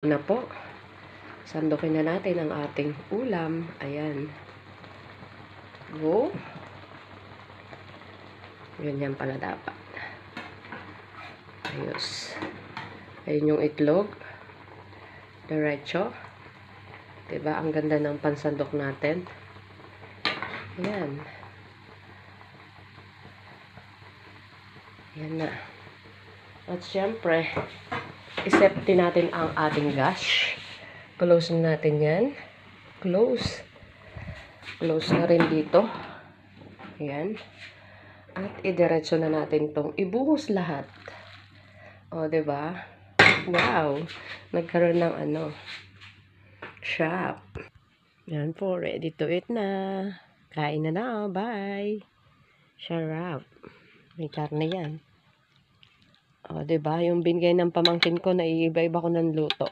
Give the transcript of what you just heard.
na po. Sandukin na natin ang ating ulam. Ayan. Go. Ganyan pala dapat. Ayos. Ayun yung itlog. Diretso. Diba? Ang ganda ng pansandok natin. Ayan. Ayan na. At syempre, isepti natin ang ating gas. Close natin yan. Close. Close na rin dito. Ayan. At idiretso na natin itong ibuhos lahat. O, diba? Wow! Nagkaroon ng shop. Yan po. Ready to eat na. Kain na na. Bye! Sarap. May karne yan. O, diba? Yung binigay ng pamangkin ko, naiiba-iba ko ng luto.